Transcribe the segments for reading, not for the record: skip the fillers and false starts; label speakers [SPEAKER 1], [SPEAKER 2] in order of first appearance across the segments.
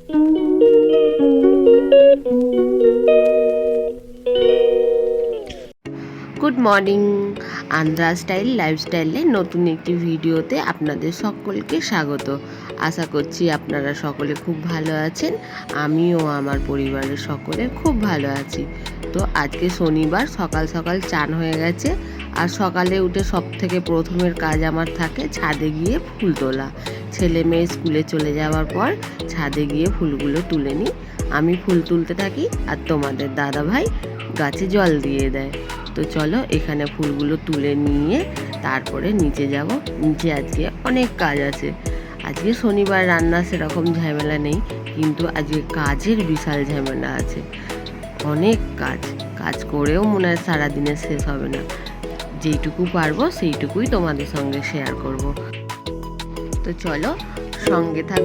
[SPEAKER 1] Good morning. আন্দ্রা style লাইফস্টাইলে নতুন একটি ভিডিওতে আপনাদের সকলকে স্বাগত। আশা করছি আপনারা সকলে খুব ভালো আছেন। আমিও আমার পরিবারের সকলে খুব ভালো আছি। তো আজকে শনিবার, সকাল সকাল চান হয়ে গেছে। আর সকালে উঠে সব থেকে প্রথমের কাজ আমার থাকে ছাদে গিয়ে ফুল তোলা। ছেলে মেয়ে স্কুলে চলে যাওয়ার পর ছাদে গিয়ে ফুলগুলো তুলে নিই। আমি ফুল তুলতে থাকি আর তোমাদের দাদা ভাই গাছে জল দিয়ে দেয়। তো চলো এখানে ফুলগুলো তুলে নিয়ে তারপরে নিচে যাব। নিচে আজকে অনেক কাজ আছে। আজকে শনিবার, রান্না সেরকম ঝামেলা নেই, কিন্তু আজকে কাজের বিশাল ঝামেলা আছে। অনেক কাজ, কাজ করেও মনে হয় সারাদিনে শেষ হবে না। যেইটুকু পারবো সেইটুকুই তোমাদের সঙ্গে শেয়ার করব। তো চলো সঙ্গে থাক।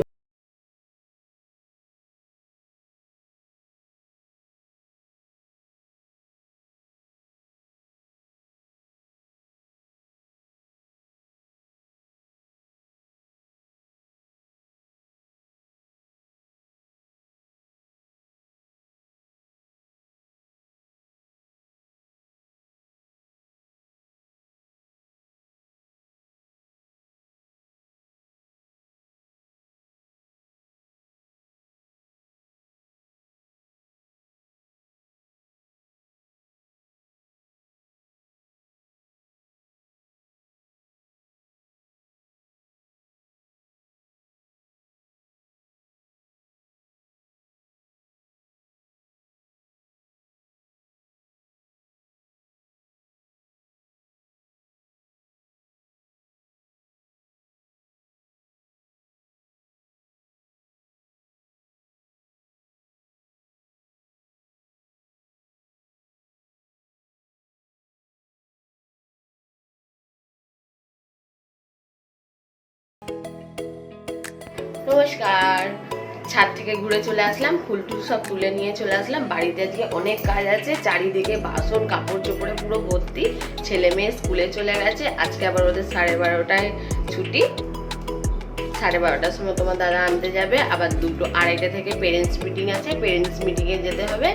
[SPEAKER 1] নমস্কার। ছাদ থেকে ঘুরে চলে আসলাম, ফুল টুল সব তুলে নিয়ে চলে আসলাম। বাড়িতে আজকে অনেক কাজ আছে, চারিদিকে বাসন কাপড় চোপড়ে পুরো ভর্তি। ছেলে মেয়ে স্কুলে চলে গেছে, আজকে আবার ওদের 12:30টায় ছুটি। 12:30টার সময় তোমার দাদা আনতে যাবে, আবার 2:30 থেকে পেরেন্টস মিটিং আছে, পেরেন্টস মিটিংয়ে যেতে হবে।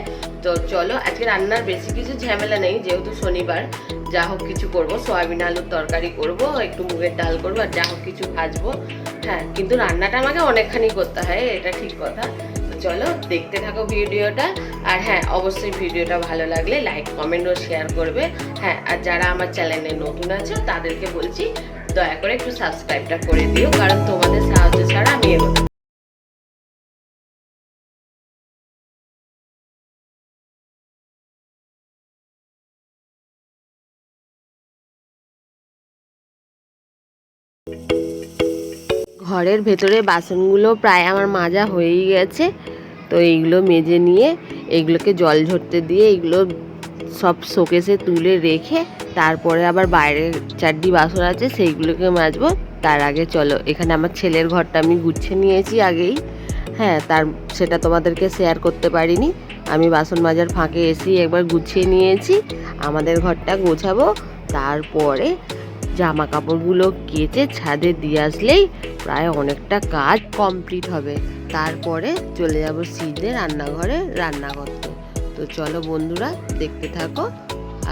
[SPEAKER 1] তো চলো আজকে রান্নার বেশি কিছু ঝামেলা নেই, যেহেতু শনিবার। যা হোক কিছু করবো, সয়াবিন আলুর তরকারি করব, একটু মুগের ডাল করবো, আর যা হোক কিছু ভাজবো। হ্যাঁ, কিন্তু রান্নাটা আমাকে অনেকখানি করতে হয়, এটা ঠিক কথা। তো চলো দেখতে থাকো ভিডিওটা। আর হ্যাঁ, অবশ্যই ভিডিওটা ভালো লাগলে লাইক কমেন্ট ও শেয়ার করবে। হ্যাঁ, আর যারা আমার চ্যানেলে নতুন আছো তাদেরকে বলছি দয়া করে একটু সাবস্ক্রাইবটা করে দিও, কারণ তোমাদের সাহায্য ছাড়া আমি এগোতে। ঘরের ভেতরে বাসনগুলো প্রায় আমার মাজা হয়েই গেছে। তো এইগুলো মেজে নিয়ে এইগুলোকে জল ঝরতে দিয়ে এইগুলো সব শোকেসে তুলে রেখে তারপরে আবার বাইরে চারটি বাসন আছে সেইগুলোকে মাজবো। তার আগে চলো, এখানে আমার ছেলের ঘরটা আমি গুছিয়ে নিয়েছি আগেই। হ্যাঁ, সেটা তোমাদেরকে শেয়ার করতে পারিনি। আমি বাসন মাজার ফাঁকে এসেই একবার গুছিয়ে নিয়েছি। আমাদের ঘরটা গোছাবো, তারপরে জামা কাপড়গুলো কেচে ছাদে দিয়ে আসলেই প্রায় অনেকটা কাজ কমপ্লিট হবে। তারপরে চলে যাব সিধে রান্নাঘরে রান্না করতে। তো চলো বন্ধুরা, দেখতে থাকো।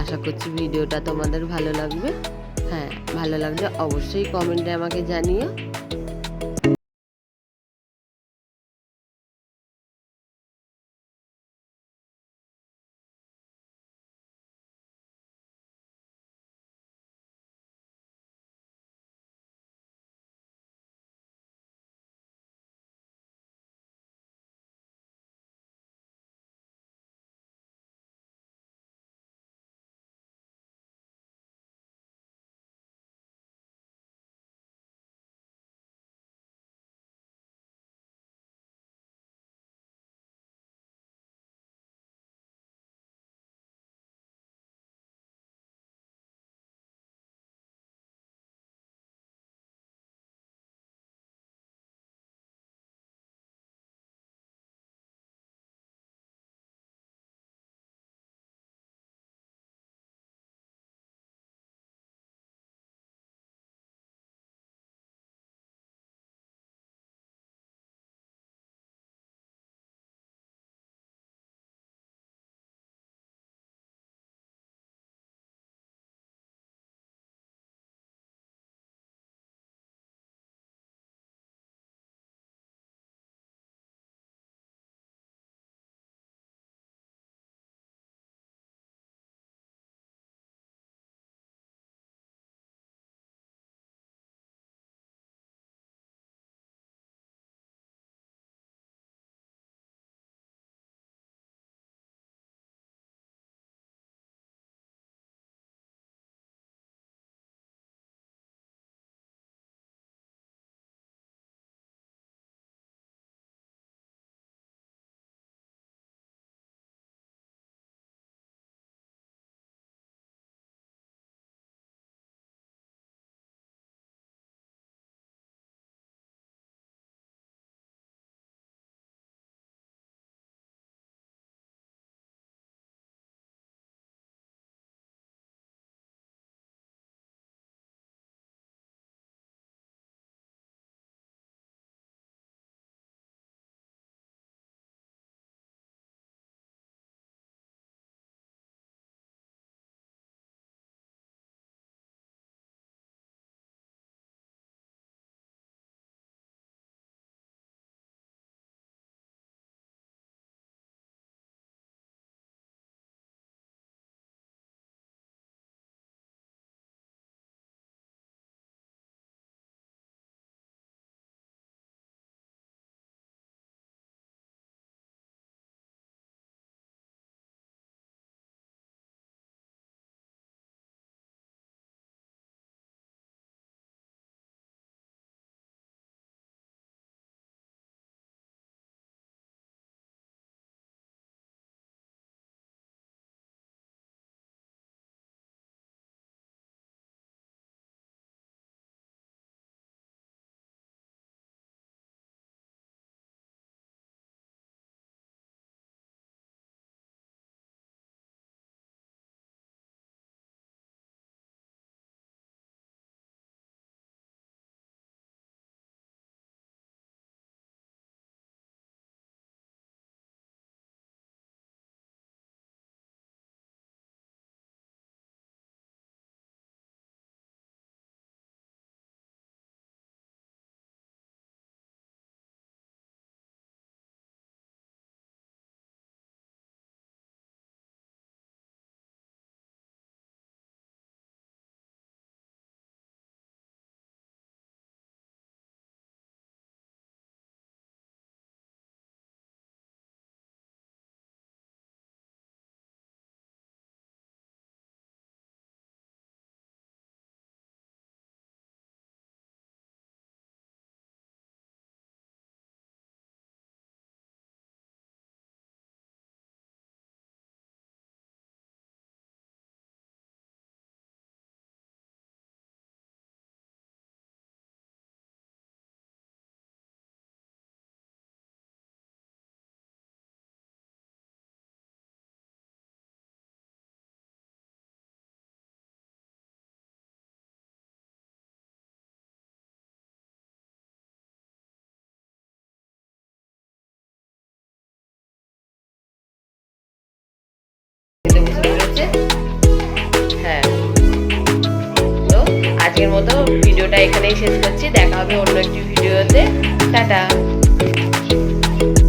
[SPEAKER 1] আশা করছি ভিডিওটা তোমাদের ভালো লাগবে। হ্যাঁ, ভালো লাগলে অবশ্যই কমেন্টে আমাকে জানিও। আজকের মতো ভিডিওটা এখানেই শেষ করছি। দেখা হবে অন্য একটি ভিডিওতে। টাটা।